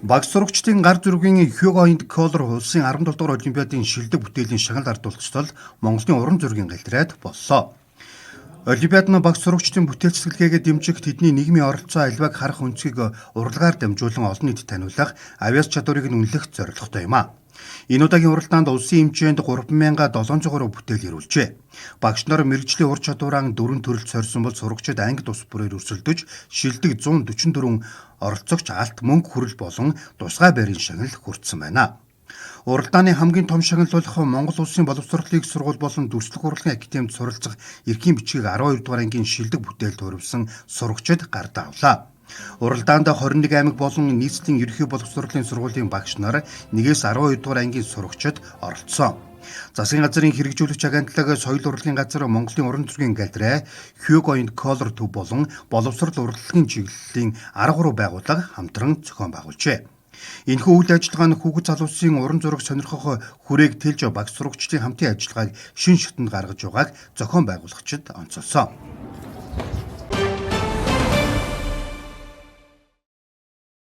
Багц сурагчдын гар зүргийн Hugo and Color улсын 17 дугаар олимпиадын шилдэг бүтээлийн шагнал ардуулагчдал Монголын уран зургийн галерейд боллоо. Олимпиад нь багц сурагчдын бүтээл цэцгэлгээгээ дэмжих, тэдний нийгмийн оролцоо альвааг харах өнцгийг урлагаар дамжуулан олон нийтэд таниулах, авиас чадварыг нь үнэлэх зорилготой юм а. Энэ удаагийн уралдаанд улсын хэмжээнд 3700 гаруй бүтээл ирүүлжээ. Багш нар мэргэжлийн ур чадвараа 4 төрөлд сорьсон бол сурагчид анги тус бүрээр өрсөлдөж, шилдэг 144 оролцогч алт мөнгө хүрэл болон тусгай байрын шагнал хүртсэн байна. Уралдааны хамгийн том шагнал болох Монгол Улсын боловсролын их сургууль болон Дүрслэх урлагийн академид суралцах эрхийн бичгийг 12 дугаар ангийн шилдэг бүтээлд хүргэсэн сурагчид гардаа авлаа. Уралдаанд 21 аймаг болон нийслэлийн ерөнхий боловсролын сургуулийн багш нар 1-ээс 12 дугаар ангийн сурагчид оролцсон. Засгийн газрын хэрэгжүүлэгч агентлаг, соёл урлагийн газар, Монголын уран зургийн галерей, Hugo and Color төв болон боловсрол урлагийн чиглэлийн 13 байгууллага хамтран зохион байгуулжээ. Энэхүү үйл ажиллагаа нь хүүхэд залуусын уран зураг сонирхох хүрээг тэлж багц сурагчдын хамтын ажиллагааг шин шатанд гаргаж байгааг зохион байгуулагчид онцолсон.